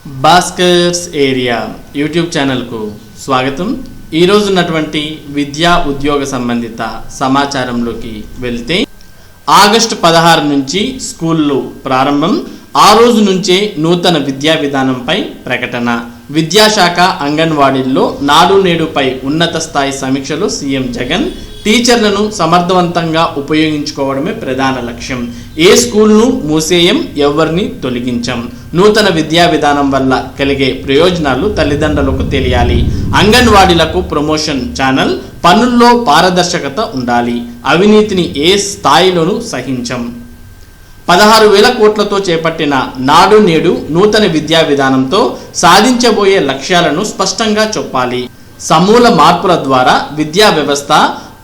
Bhaskar's area YouTube ఛానల్కు స్వాగతం. ఈరోజు ఉన్నటువంటి విద్యా ఉద్యోగ సంబంధిత సమాచారంలోకి వెళ్తే ఆగస్టు 16 నుంచి స్కూళ్ళు ప్రారంభం. ఆ రోజు నుంచే నూతన విద్యా విధానంపై ప్రకటన. విద్యాశాఖ అంగన్వాడీల్లో నాడు నేడుపై ఉన్నత స్థాయి సమీక్షలు సీఎం జగన్. టీచర్లను సమర్థవంతంగా ఉపయోగించుకోవడమే ప్రధాన లక్ష్యం. ఏ స్కూల్ను మూసేయం, ఎవరిని తొలగించం. నూతన విద్యా విధానం వల్ల కలిగే ప్రయోజనాలు తల్లిదండ్రులకు తెలియాలి. అంగన్వాడీలకు ప్రమోషన్ ఛానల్. పనుల్లో పారదర్శకత ఉండాలి. అవినీతిని ఏ స్థాయిలోనూ సహించం. 16,000 కోట్లతో చేపట్టిన నాడు నేడు నూతన విద్యా విధానంతో సాధించబోయే లక్ష్యాలను స్పష్టంగా చెప్పాలి. సమూల మార్పుల ద్వారా విద్యా వ్యవస్థ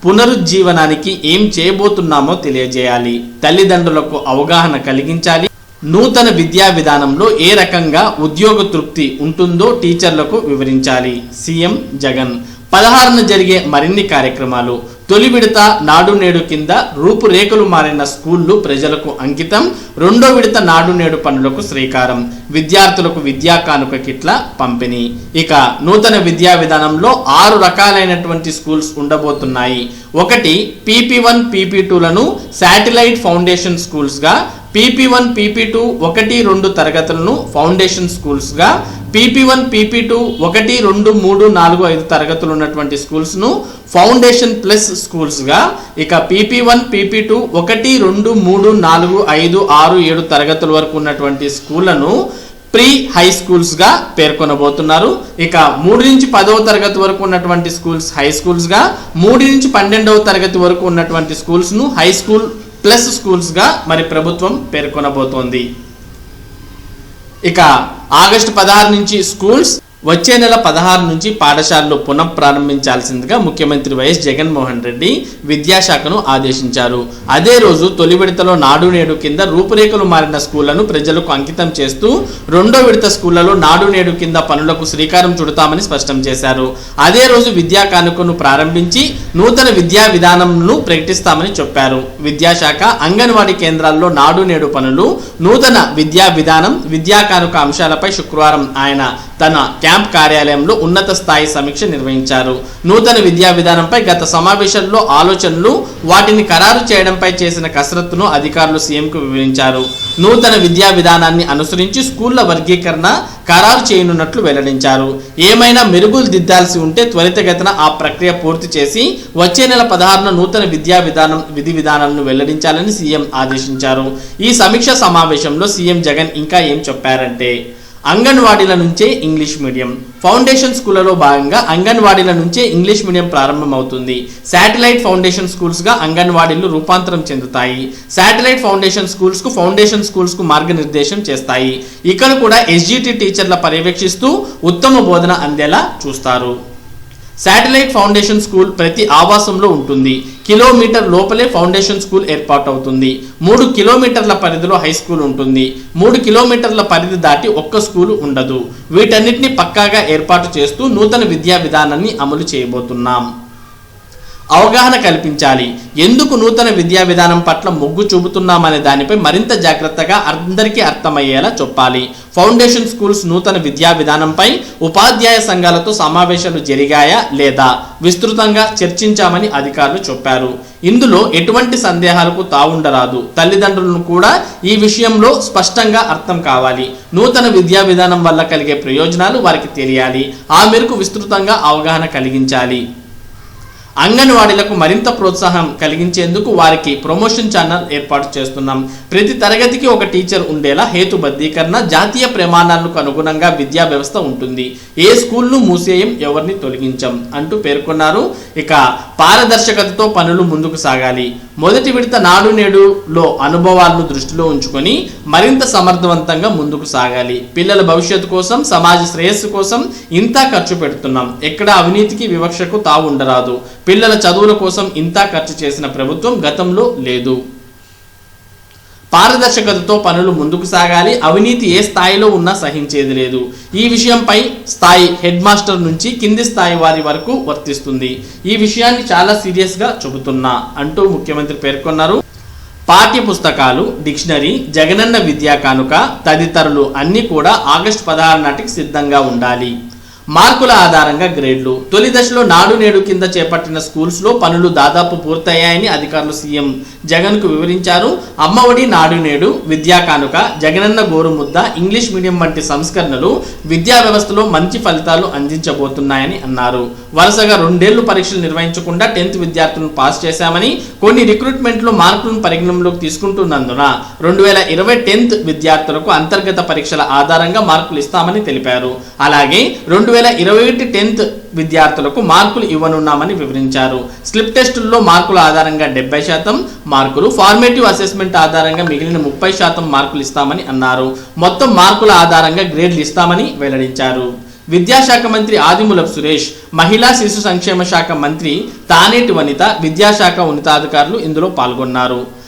పునరుజ్జీవనానికి ఏం చేయబోతున్నామో తెలియజేయాలి. తల్లిదండ్రులకు అవగాహన కలిగించాలి. నూతన విద్యా విధానంలో ఏ రకంగా ఉద్యోగ తృప్తి ఉంటుందో టీచర్లకు వివరించాలి. సీఎం జగన్. 16న జరిగే మరిన్ని కార్యక్రమాలు. తొలి విడత నాడు నేడు కింద రూపురేఖలు మారిన స్కూళ్లు ప్రజలకు అంకితం. రెండో విడత నాడు నేడు పనులకు శ్రీకారం. విద్యార్థులకు విద్యా కానుక కిట్ల పంపిణీ. ఇక నూతన విద్యా విధానంలో 6 రకాలైనటువంటి స్కూల్స్ ఉండబోతున్నాయి. ఒకటి PP1 PP2లను satellite foundation స్కూల్స్గా, PP1 PP2 1-2 తరగతులను ఫౌండేషన్ స్కూల్స్గా, PP1 PP2 1, 2, 3, 4, 5 తరగతులు ఉన్నటువంటి స్కూల్స్ను ఫౌండేషన్ ప్లస్ స్కూల్స్గా, ఇక PP1 PP2 1, 2, 3, 4, 5, 6, 7 తరగతుల వరకు ఉన్నటువంటి స్కూళ్లను ప్రీ హై స్కూల్స్గా పేర్కొనబోతున్నారు. ఇక 3 నుంచి 10వ తరగతి వరకు ఉన్నటువంటి స్కూల్స్ హై స్కూల్స్గా, 3 నుంచి 12వ తరగతి వరకు ఉన్నటువంటి స్కూల్స్ను హై స్కూల్ ప్లస్ స్కూల్స్గా మరి ప్రభుత్వం పేర్కొనబోతోంది. ఇక ఆగస్టు 16 నుంచి స్కూల్స్, వచ్చే నెల 16 నుంచి పాఠశాలలు పునః ప్రారంభించాల్సిందిగా ముఖ్యమంత్రి వైఎస్ జగన్మోహన్ రెడ్డి విద్యాశాఖను ఆదేశించారు. అదే రోజు తొలి విడతలో నాడు నేడు కింద రూపురేఖలు మారిన స్కూళ్లను ప్రజలకు అంకితం చేస్తూ రెండో విడత స్కూళ్లలో నాడు నేడు కింద పనులకు శ్రీకారం చుడతామని స్పష్టం చేశారు. అదే రోజు విద్యా కానుకను ప్రారంభించి నూతన విద్యా విధానంను ప్రకటిస్తామని చెప్పారు. విద్యాశాఖ అంగన్వాడీ కేంద్రాల్లో నాడు నేడు పనులు, నూతన విద్యా విధానం, విద్యా కానుక అంశాలపై శుక్రవారం ఆయన తన క్యాంప్ కార్యాలయంలో ఉన్నత స్థాయి సమీక్ష నిర్వహించారు. నూతన విద్యా విధానంపై గత సమావేశంలో ఆలోచనలు, వాటిని ఖరారు చేయడంపై చేసిన కసరత్తును అధికారులు సీఎంకు వివరించారు. నూతన విద్యా విధానాన్ని అనుసరించి స్కూళ్ల వర్గీకరణ ఖరారు చేయనున్నట్లు వెల్లడించారు. ఏమైనా మెరుగులు దిద్దాల్సి ఉంటే త్వరితగతిన ఆ ప్రక్రియ పూర్తి చేసి వచ్చే నెల 16న నూతన విద్యా విధానం విధి విధానాలను వెల్లడించాలని సీఎం ఆదేశించారు. ఈ సమీక్ష సమావేశంలో సీఎం జగన్ ఇంకా ఏం చెప్పారంటే, అంగన్వాడీల నుంచే ఇంగ్లీష్ మీడియం. ఫౌండేషన్ స్కూళ్లలో భాగంగా అంగన్వాడీల నుంచే ఇంగ్లీష్ మీడియం ప్రారంభమవుతుంది. శాటిలైట్ ఫౌండేషన్ స్కూల్స్గా అంగన్వాడీలు రూపాంతరం చెందుతాయి. శాటిలైట్ ఫౌండేషన్ స్కూల్స్కు ఫౌండేషన్ స్కూల్స్కు మార్గనిర్దేశం చేస్తాయి. ఇక్కడ కూడా SGT టీచర్ల పర్యవేక్షిస్తూ ఉత్తమ బోధన అందేలా చూస్తారు. శాటిలైట్ ఫౌండేషన్ స్కూల్ ప్రతి ఆవాసంలో ఉంటుంది. కిలోమీటర్ లోపలే ఫౌండేషన్ స్కూల్ ఏర్పాటవుతుంది. 3 కిలోమీటర్ల పరిధిలో హై స్కూల్ ఉంటుంది. 3 కిలోమీటర్ల పరిధి దాటి ఒక్క స్కూలు ఉండదు. వీటన్నిటిని పక్కాగా ఏర్పాటు చేస్తూ నూతన విద్యా విధానాన్ని అమలు చేయబోతున్నాం. అవగాహన కల్పించాలి. ఎందుకు నూతన విద్యా విధానం పట్ల మొగ్గు చూపుతున్నామనే దానిపై మరింత జాగ్రత్తగా అందరికీ అర్థమయ్యేలా చెప్పాలి. ఫౌండేషన్ స్కూల్స్ నూతన విద్యా విధానంపై ఉపాధ్యాయ సంఘాలతో సమావేశాలు జరిగాయా లేదా విస్తృతంగా చర్చించామని అధికారులు చెప్పారు. ఇందులో ఎటువంటి సందేహాలకు తావుండరాదు. తల్లిదండ్రులను కూడా ఈ విషయంలో స్పష్టంగా అర్థం కావాలి. నూతన విద్యా విధానం వల్ల కలిగే ప్రయోజనాలు వారికి తెలియాలి. ఆ మేరకు విస్తృతంగా అవగాహన కలిగించాలి. అంగన్వాడీలకు మరింత ప్రోత్సాహం కలిగించేందుకు వారికి ప్రమోషన్ ఛానల్ ఏర్పాటు చేస్తున్నాం. ప్రతి తరగతికి ఒక టీచర్ ఉండేలా హేతుబద్ధీకరణ, జాతీయ ప్రమాణాలకు అనుగుణంగా విద్యా వ్యవస్థ ఉంటుంది. ఏ స్కూల్ను మూసేయం, ఎవరిని తొలగించం అంటూ పేర్కొన్నారు. ఇక పారదర్శకతతో పనులు ముందుకు సాగాలి. మొదటి విడత నాడు నేడులో అనుభవాలను దృష్టిలో ఉంచుకొని మరింత సమర్థవంతంగా ముందుకు సాగాలి. పిల్లల భవిష్యత్తు కోసం, సమాజ శ్రేయస్సు కోసం ఇంత ఖర్చు పెడుతున్నాం. ఎక్కడ అవినీతికి, వివక్షకు తావు ఉండరాదు. పిల్లల చదువుల కోసం ఇంత ఖర్చు చేసిన ప్రభుత్వం గతంలో లేదు. పారదర్శకతతో పనులు ముందుకు సాగాలి. అవినీతి ఏ స్థాయిలో ఉన్నా సహించేది లేదు. ఈ విషయంపై స్థాయి హెడ్ మాస్టర్ నుంచి కింది స్థాయి వారి వరకు వర్తిస్తుంది. ఈ విషయాన్ని చాలా సీరియస్గా చెబుతున్నా అంటూ ముఖ్యమంత్రి పేర్కొన్నారు. పాఠ్య పుస్తకాలు, డిక్షనరీ, జగనన్న విద్యా కానుక తదితరులు అన్నీ కూడా ఆగస్టు 16 నాటికి సిద్ధంగా ఉండాలి. మార్కుల ఆధారంగా గ్రేడ్లు. తొలి దశలో నాడు నేడు కింద చేపట్టిన స్కూల్స్ లో పనులు దాదాపు పూర్తయ్యాయని అధికారులు సీఎం జగన్ కు వివరించారు. అమ్మఒడి, నాడు నేడు, విద్యా కానుక, జగనన్న గోరుముద్ద, ఇంగ్లీష్ మీడియం వంటి సంస్కరణలు విద్యా వ్యవస్థలో మంచి ఫలితాలు అందించబోతున్నాయని అన్నారు. వరుసగా 2 ఏళ్లు పరీక్షలు నిర్వహించకుండా 10th విద్యార్థులను పాస్ చేశామని, కొన్ని రిక్రూట్మెంట్ లో మార్కులను పరిగణనలోకి తీసుకుంటున్నందున 2020 10th విద్యార్థులకు అంతర్గత పరీక్షల ఆధారంగా మార్కులు ఇస్తామని తెలిపారు. అలాగే 2021 10th విద్యార్థులకు మార్కులు ఇవ్వనున్నామని వివరించారు. స్లిప్ టెస్టుల్లో మార్కుల ఆధారంగా 70% మార్కులు, ఫార్మేటివ్ అసెస్మెంట్ ఆధారంగా మిగిలిన 30% మార్కులు ఇస్తామని అన్నారు. మొత్తం మార్కుల ఆధారంగా గ్రేడ్లు ఇస్తామని వెల్లడించారు. విద్యాశాఖ మంత్రి ఆదిమూలపు సురేష్, మహిళా శిశు సంక్షేమ శాఖ మంత్రి తానేటి వనిత, విద్యాశాఖ ఉన్నతాధికారులు ఇందులో పాల్గొన్నారు.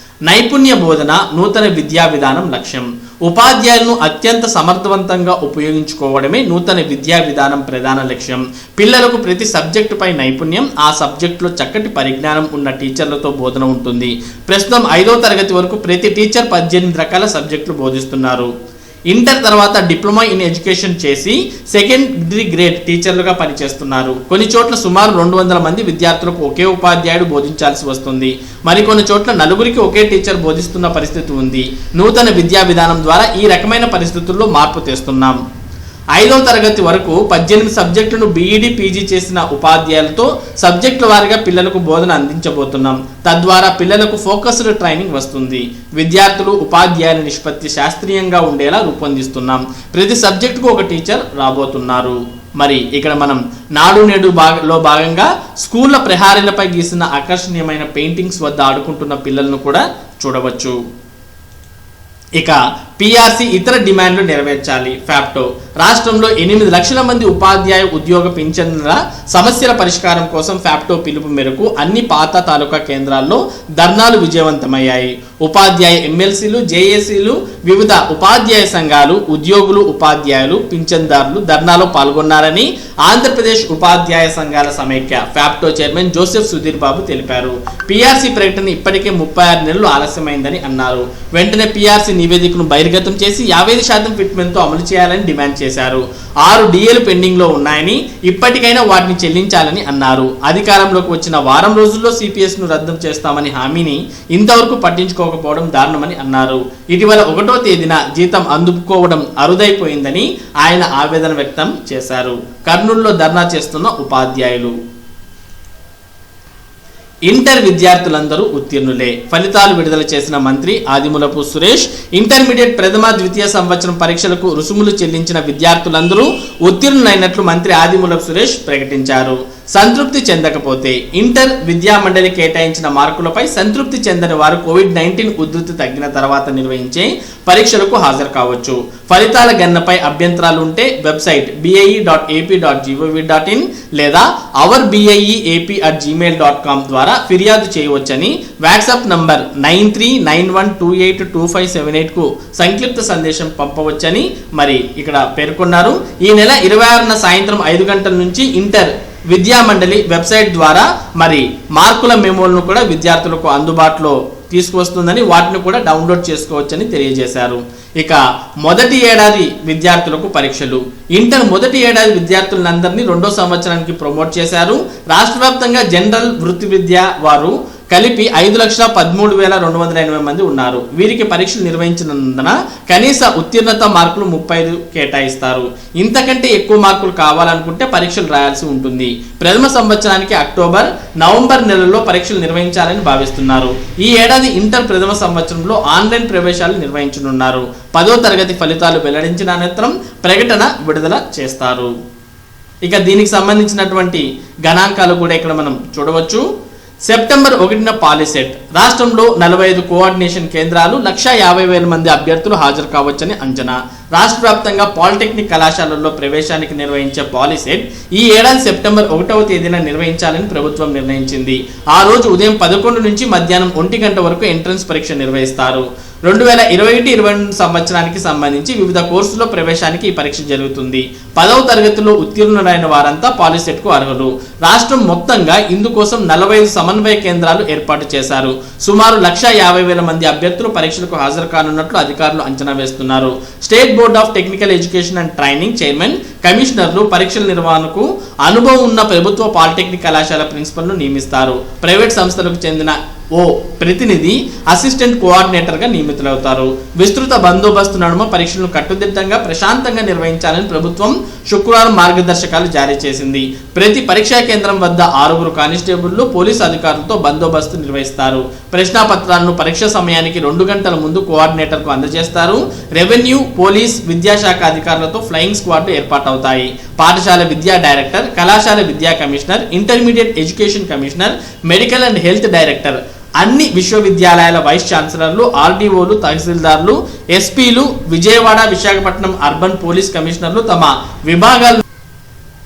నైపుణ్య బోధన నూతన విద్యా విధానం లక్ష్యం. ఉపాధ్యాయులను అత్యంత సమర్థవంతంగా ఉపయోగించుకోవడమే నూతన విద్యా విధానం ప్రధాన లక్ష్యం. పిల్లలకు ప్రతి సబ్జెక్టుపై నైపుణ్యం, ఆ సబ్జెక్టులో చక్కటి పరిజ్ఞానం ఉన్న టీచర్లతో బోధన ఉంటుంది. ప్రస్తుతం 5వ తరగతి వరకు ప్రతి టీచర్ 18 రకాల సబ్జెక్టులు బోధిస్తున్నారు. ఇంటర్ తర్వాత డిప్లొమా ఇన్ ఎడ్యుకేషన్ చేసి సెకండరీ గ్రేడ్ టీచర్లుగా పనిచేస్తున్నారు. కొన్ని చోట్ల సుమారు 200 మంది విద్యార్థులకు ఒకే ఉపాధ్యాయుడు బోధించాల్సి వస్తుంది. మరికొన్ని చోట్ల 4గురికి ఒకే టీచర్ బోధిస్తున్న పరిస్థితి ఉంది. నూతన విద్యా విధానం ద్వారా ఈ రకమైన పరిస్థితుల్లో మార్పు తెస్తున్నాం. 5వ తరగతి వరకు 18 సబ్జెక్టులను బీఈడీ, పీజీ చేసిన ఉపాధ్యాయులతో సబ్జెక్టుల వారీగా పిల్లలకు బోధన అందించబోతున్నాం. తద్వారా పిల్లలకు ఫోకస్డ్ ట్రైనింగ్ వస్తుంది. విద్యార్థులు, ఉపాధ్యాయుల నిష్పత్తి శాస్త్రీయంగా ఉండేలా రూపొందిస్తున్నాం. ప్రతి సబ్జెక్టుకు ఒక టీచర్ రాబోతున్నారు. మరి ఇక్కడ మనం నాడు నేడు లో భాగంగా స్కూళ్ల ప్రహారీలపై గీసిన ఆకర్షణీయమైన పెయింటింగ్స్ వద్ద ఆడుకుంటున్న పిల్లలను కూడా చూడవచ్చు. ఇక పీఆర్సీ ఇతర డిమాండ్లు నెరవేర్చాలి. ఫ్యాప్టో రాష్ట్రంలో 8 లక్షల మంది ఉపాధ్యాయ ఉద్యోగ పింఛన్ల సమస్యల పరిష్కారం కోసం ఫ్యాప్టో పిలుపు మేరకు అన్ని పాత తాలూకా కేంద్రాల్లో ధర్నాలు విజయవంతమయ్యాయి. ఉపాధ్యాయ ఎమ్మెల్సీలు, జేఏసీలు, వివిధ ఉపాధ్యాయ సంఘాలు, ఉద్యోగులు, ఉపాధ్యాయులు, పింఛన్దారులు ధర్నాలో పాల్గొన్నారని ఆంధ్రప్రదేశ్ ఉపాధ్యాయ సంఘాల సమైక్య ఫ్యాప్టో చైర్మన్ జోసెఫ్ సుధీర్ బాబు తెలిపారు. పీఆర్సీ ప్రకటన ఇప్పటికే 36 నెలలు ఆలస్యమైందని అన్నారు. వెంటనే పీఆర్సీ నివేదికను బహిర్గతం చేసి 50% ఫిట్మెంట్తో అమలు చేయాలని డిమాండ్ చేశారు. 6 డిఏలు పెండింగ్ లో ఉన్నాయని, ఇప్పటికైనా వాటిని చెల్లించాలని అన్నారు. అధికారంలోకి వచ్చిన వారం రోజుల్లో సిపిఎస్ ను రద్దు చేస్తామని హామీని ఇంతవరకు పట్టించుకోకపోవడం దారుణమని అన్నారు. ఇటీవల 1వ తేదీన జీతం అందుకోవడం అరుదైపోయిందని ఆయన ఆవేదన వ్యక్తం చేశారు. కర్నూలులో ధర్నా చేస్తున్న ఉపాధ్యాయులు. ఇంటర్ విద్యార్థులందరూ ఉత్తీర్ణులే. ఫలితాలు విడుదల చేసిన మంత్రి ఆదిమూలపు సురేష్, ఇంటర్మీడియట్ ప్రథమ, ద్వితీయ సంవత్సరం పరీక్షలకు రుసుములు చెల్లించిన విద్యార్థులందరూ ఉత్తీర్ణులైనట్లు మంత్రి ఆదిమూలపు సురేష్ ప్రకటించారు. సంతృప్తి చెందకపోతే ఇంటర్ విద్యా మండలి కేటాయించిన మార్కులపై సంతృప్తి చెందని వారు కోవిడ్-19 ఉధృతి తగ్గిన తర్వాత నిర్వహించే పరీక్షలకు హాజరు కావచ్చు. ఫలితాల గణనపై అభ్యంతరాలు ఉంటే వెబ్సైట్ bie.ap.gov.in లేదా ourbieap@gmail.com ద్వారా ఫిర్యాదు చేయవచ్చని వాట్సాప్ నంబర్ 9391282578 కు సంక్షిప్త సందేశం పంపవచ్చని మరి ఇక్కడ పేర్కొన్నారు. ఈ నెల 26న సాయంత్రం 5 గంటల నుంచి ఇంటర్ విద్యా మండలి వెబ్సైట్ ద్వారా మరి మార్కుల మెమోలను కూడా విద్యార్థులకు అందుబాటులో తీసుకువస్తుందని, వాటిని కూడా డౌన్లోడ్ చేసుకోవచ్చని తెలియజేశారు. ఇక మొదటి ఏడాది విద్యార్థులకు పరీక్షలు. ఇంటర్ మొదటి ఏడాది విద్యార్థులందరినీ 2వ సంవత్సరానికి ప్రమోట్ చేశారు. రాష్ట్ర వ్యాప్తంగా జనరల్, వృత్తి విద్య వారు కలిపి 5,13,280 మంది ఉన్నారు. వీరికి పరీక్షలు నిర్వహించినందున కనీస ఉత్తీర్ణత మార్కులు 35 కేటాయిస్తారు. ఇంతకంటే ఎక్కువ మార్కులు కావాలనుకుంటే పరీక్షలు రాయాల్సి ఉంటుంది. ప్రథమ సంవత్సరానికి అక్టోబర్, నవంబర్ నెలల్లో పరీక్షలు నిర్వహించాలని భావిస్తున్నారు. ఈ ఏడాది ఇంటర్ ప్రథమ సంవత్సరంలో ఆన్లైన్ ప్రవేశాలు నిర్వహించనున్నారు. 10వ తరగతి ఫలితాలు వెల్లడించిన అనంతరం ప్రకటన విడుదల చేస్తారు. ఇక దీనికి సంబంధించినటువంటి గణాంకాలు కూడా ఇక్కడ మనం చూడవచ్చు. సెప్టెంబర్ 1న పాలిసెట్ రాష్ట్రంలో 45 కోఆర్డినేషన్ కేంద్రాలు, 1,50,000 మంది అభ్యర్థులు హాజరు కావచ్చని అంచనా. రాష్ట్ర వ్యాప్తంగా పాలిటెక్నిక్ కళాశాలల్లో ప్రవేశానికి నిర్వహించే పాలిసెట్ ఈ ఏడాది సెప్టెంబర్ 1వ తేదీన నిర్వహించాలని ప్రభుత్వం నిర్ణయించింది. ఆ రోజు ఉదయం 11 నుంచి మధ్యాహ్నం 1 గంట వరకు ఎంట్రన్స్ పరీక్ష నిర్వహిస్తారు. 2021-22 సంవత్సరానికి సంబంధించి వివిధ కోర్సుల్లో ప్రవేశానికి ఈ పరీక్ష జరుగుతుంది. 10వ తరగతిలో ఉత్తీర్ణులైన వారంతా పాలిసెట్కు అర్హులు. రాష్ట్రం మొత్తంగా ఇందుకోసం 45 సమన్వయ కేంద్రాలు ఏర్పాటు చేశారు. సుమారు 1,50,000 మంది అభ్యర్థులు పరీక్షలకు హాజరు కానున్నట్లు అధికారులు అంచనా వేస్తున్నారు. State board of technical education and training chairman, కమిషనర్లు పరీక్షల నిర్వహణకు అనుభవం ఉన్న ప్రభుత్వ పాలిటెక్నిక్ కళాశాల ప్రిన్సిపల్ను నియమిస్తారు. ప్రైవేట్ సంస్థలకు చెందిన ఓ ప్రతినిధి అసిస్టెంట్ కోఆర్డినేటర్గా నియమితులవుతారు. విస్తృత బందోబస్తు నడుమ పరీక్షలను కట్టుదిట్టంగా ప్రశాంతంగా నిర్వహించాలని ప్రభుత్వం శుక్రవారం మార్గదర్శకాలు జారీ చేసింది. ప్రతి పరీక్షా కేంద్రం వద్ద 6 కానిస్టేబుళ్లు, పోలీసు అధికారులతో బందోబస్తు నిర్వహిస్తారు. ప్రశ్నాపత్రాలను పరీక్ష సమయానికి 2 గంటల ముందు కోఆర్డినేటర్కు అందజేస్తారు. రెవెన్యూ, పోలీస్, విద్యాశాఖ అధికారులతో ఫ్లయింగ్ స్క్వాడ్లు ఏర్పాటవుతాయి. పాఠశాల విద్యా డైరెక్టర్, కళాశాల విద్యా commissioner, intermediate education commissioner, medical and health director, అన్ని విశ్వవిద్యాలయాల వైస్ ఛాన్సలర్లు, ఆర్డీఓలు, తహసీల్దార్లు, ఎస్పీలు, విజయవాడ, విశాఖపట్నం అర్బన్ పోలీస్ కమిషనర్లు తమ విభాగాల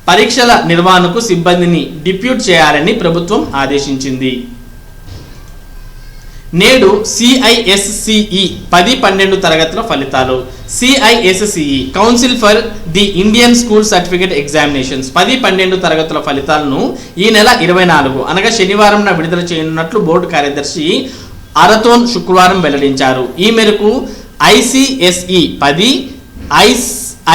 పరీక్షల నిర్వహణకు సిబ్బందిని డిప్యూట్ చేయాలని ప్రభుత్వం ఆదేశించింది. నేడు CISCE 10-12 తరగతుల ఫలితాలు. CISCE council for the Indian school certificate examinations 10-12 తరగతుల ఫలితాలను ఈ నెల 24 అనగా శనివారం విడుదల చేయనున్నట్లు బోర్డు కార్యదర్శి అరతోన్ శుక్రవారం వెల్లడించారు. ఈ మేరకు ICSE 10,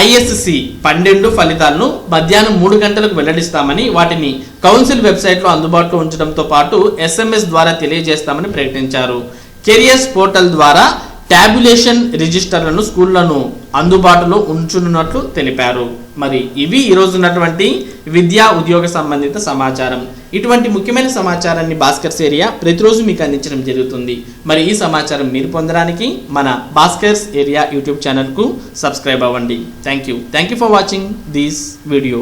ISC 12 ఫలితాలను మధ్యాహ్నం 3 గంటలకు వెల్లడిస్తామని, వాటిని కౌన్సిల్ వెబ్సైట్లో అందుబాటులో ఉంచడంతో పాటు SMS ద్వారా తెలియజేస్తామని ప్రకటించారు. కెరియర్స్ పోర్టల్ ద్వారా ట్యాబులేషన్ రిజిస్టర్లను స్కూళ్లను అందుబాటులో ఉంచనున్నట్లు తెలిపారు. మరి ఇవి ఈరోజు ఉన్నటువంటి విద్యా ఉద్యోగ సంబంధిత సమాచారం. ఇటువంటి ముఖ్యమైన సమాచారాన్ని భాస్కర్స్ ఏరియా ప్రతిరోజు మీకు అందించడం జరుగుతుంది. మరి ఈ సమాచారం మీరు పొందడానికి మన భాస్కర్స్ ఏరియా యూట్యూబ్ ఛానల్కు సబ్స్క్రైబ్ అవ్వండి. Thank you for watching this video.